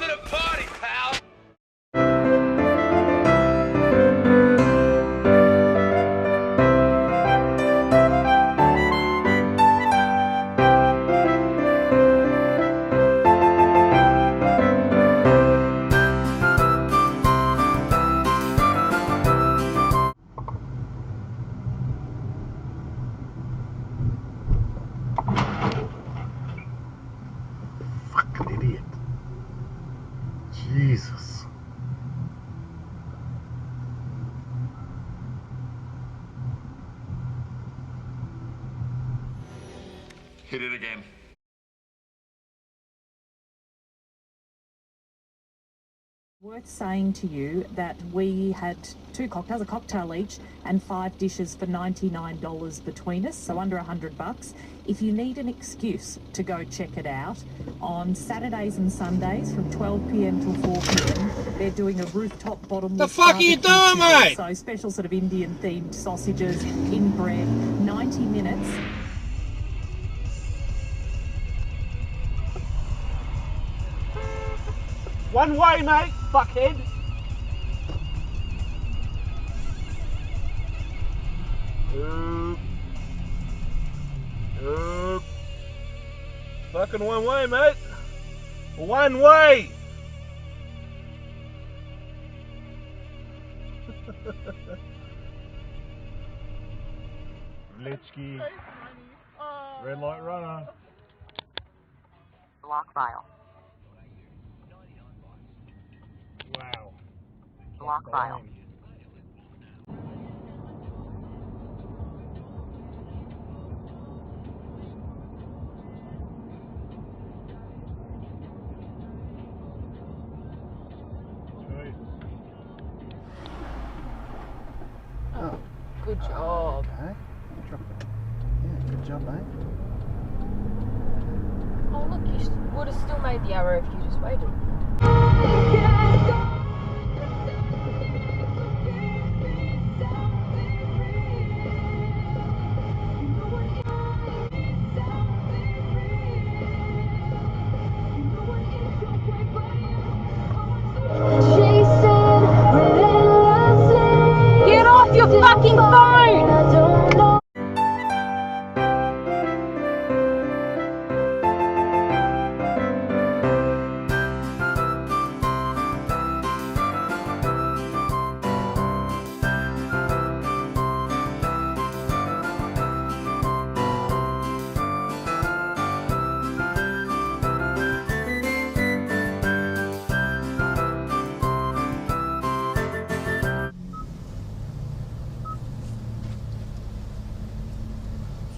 to the party, pal! Fucking idiot. Jesus. Hit it again. Worth saying to you that we had 2 cocktails, a cocktail each, and 5 dishes for $99 between us, so under $100. If you need an excuse to go check it out, on Saturdays and Sundays from 12 p.m. till 4 p.m, they're doing a rooftop bottomless. The fuck are you doing, mate? So special sort of Indian themed sausages, inbred, 90 minutes. One way, mate, fuckhead. Fucking one way, mate. One way. Litsky. Red light runner. Block file. Wow. Block file. Oh, Good job. okay. Yeah, good job, mate. Oh look, you would have still made the arrow if you just waited. Get off your fucking phone!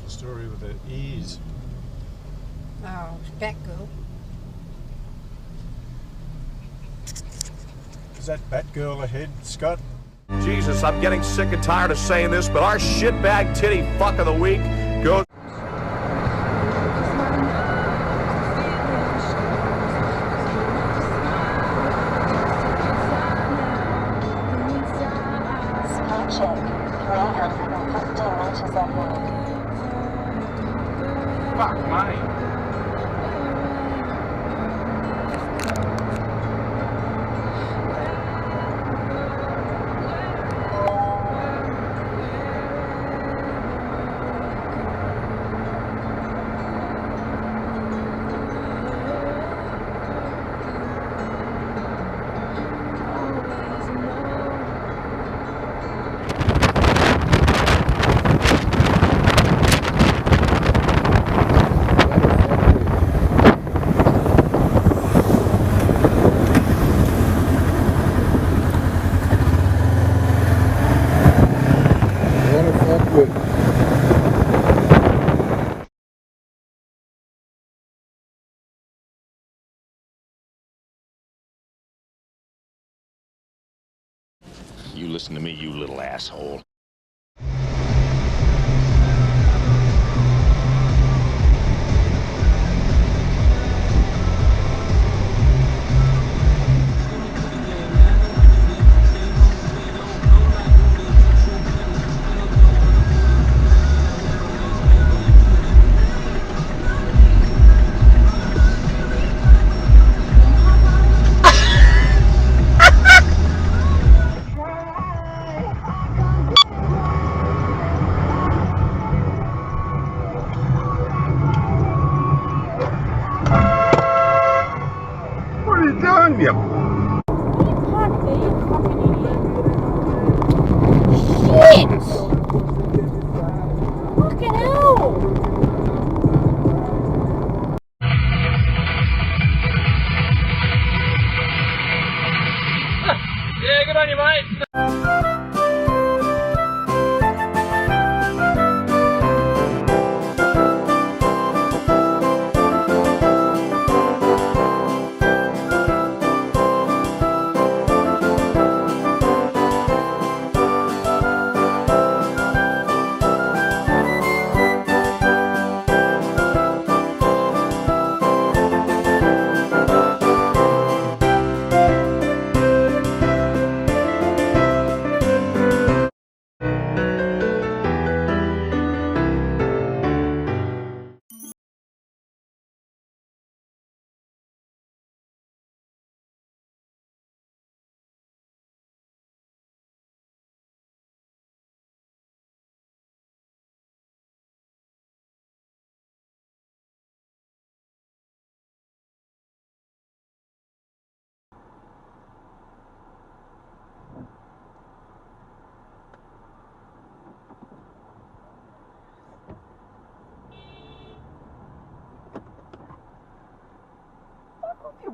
What's the story with the ears? Oh, Batgirl. Is that Batgirl ahead, Scott? Jesus, I'm getting sick and tired of saying this, but our shitbag titty fuck of the week goes... Check. 315 meters ahead. Fuck, mate. You listen to me, you little asshole. Yep. Shit! Fucking hell! Yeah, good on you, mate.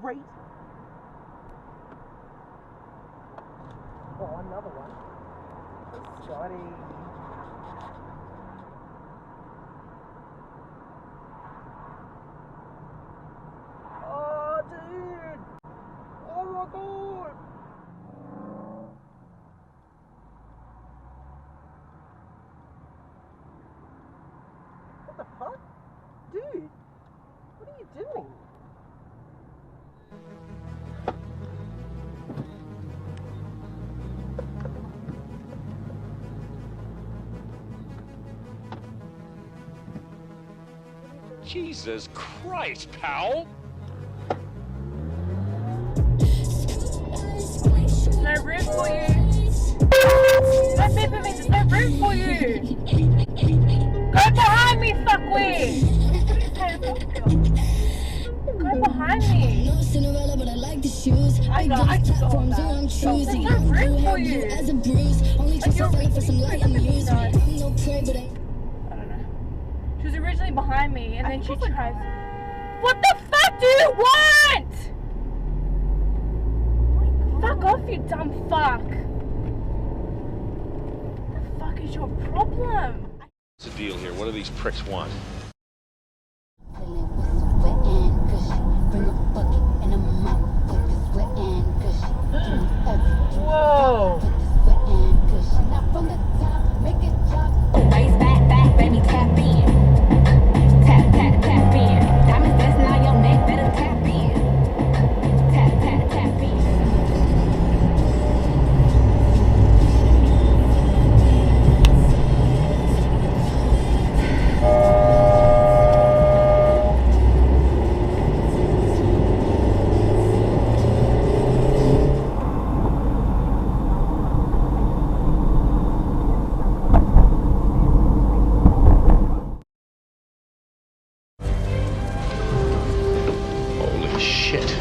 Right. Oh, another one. Scotty. Oh, dude. Oh my god. What the fuck? Dude, what are you doing? Jesus Christ, pal! There's no room for you. Don't beep at me, there's no room for you. Go behind me, fuckwit. Go behind me. I know, I saw that. There's no room for you. Like you're really I don't know. She was originally behind me and then she tries. What the fuck do you want? Fuck off, you dumb fuck. What the fuck is your problem? What's the deal here? What do these pricks want? Whoa. Holy shit.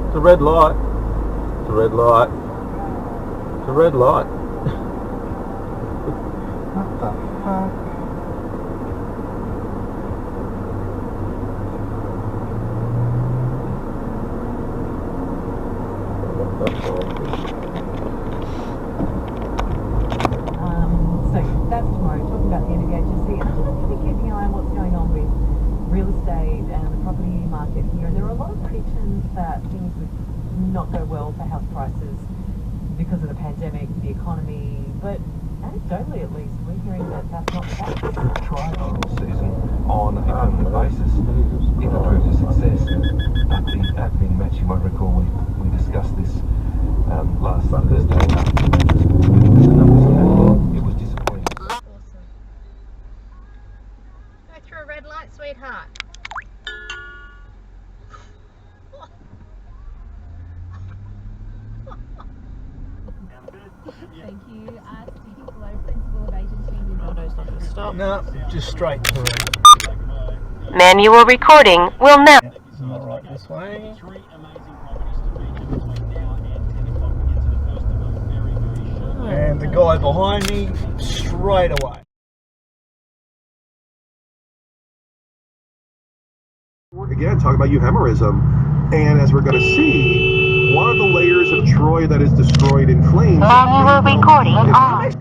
It's a red light. It's a red light. It's a red light. What the fuck? So that's tomorrow, talking about the end of the agency. And I'm going to be keeping an eye on what's going on with real estate and the property market here. And there are a lot of predictions that things would not go well for house prices because of the pandemic, the economy. But anecdotally, at least, we're hearing that that's not the case. Trial season on a permanent basis if it proves a success. At the match, you might recall we discussed this last Stop. No, just straight through. Manual recording will now. Not right this way. And the guy behind me, straight away. Again, talking about euhemerism, and as we're going to see, one of the layers of Troy that is destroyed in flames. Manual recording on.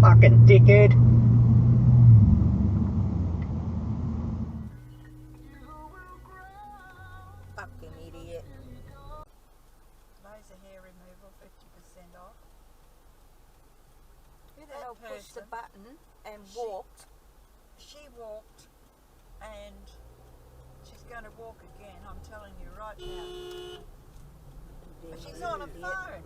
Fucking dickhead. Fucking idiot. Laser hair removal, 50% off. Who the hell pushed the button and walked? She walked and she's going to walk again, I'm telling you right now. But she's on a phone.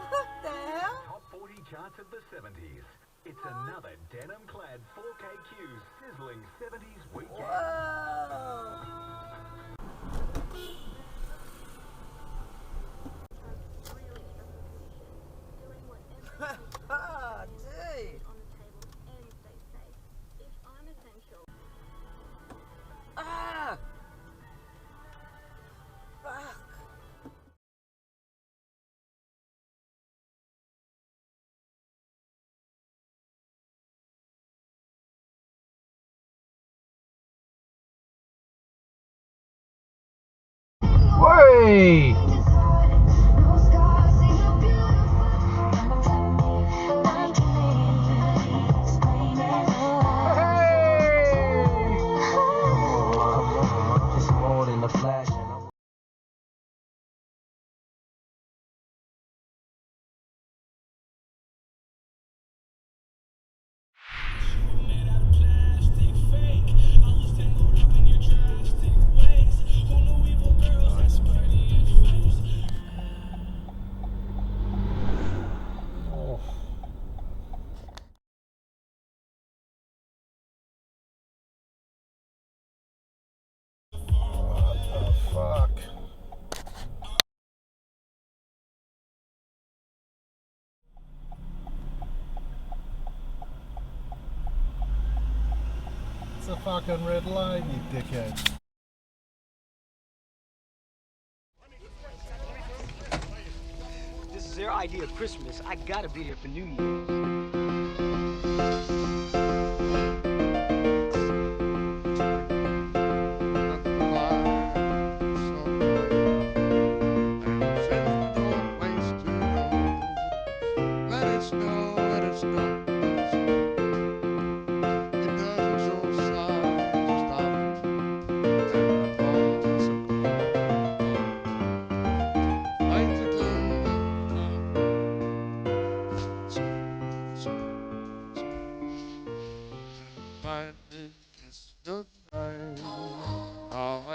What the hell? Top 40 charts of the 70s. It's another denim-clad 4KQ sizzling 70s weekend. Whoa! Oh, dude. Ah! Fuck. Way! Fuck. It's a fucking red light, you dickhead. This is their idea of Christmas. I gotta be there for New Year's. Let it snow.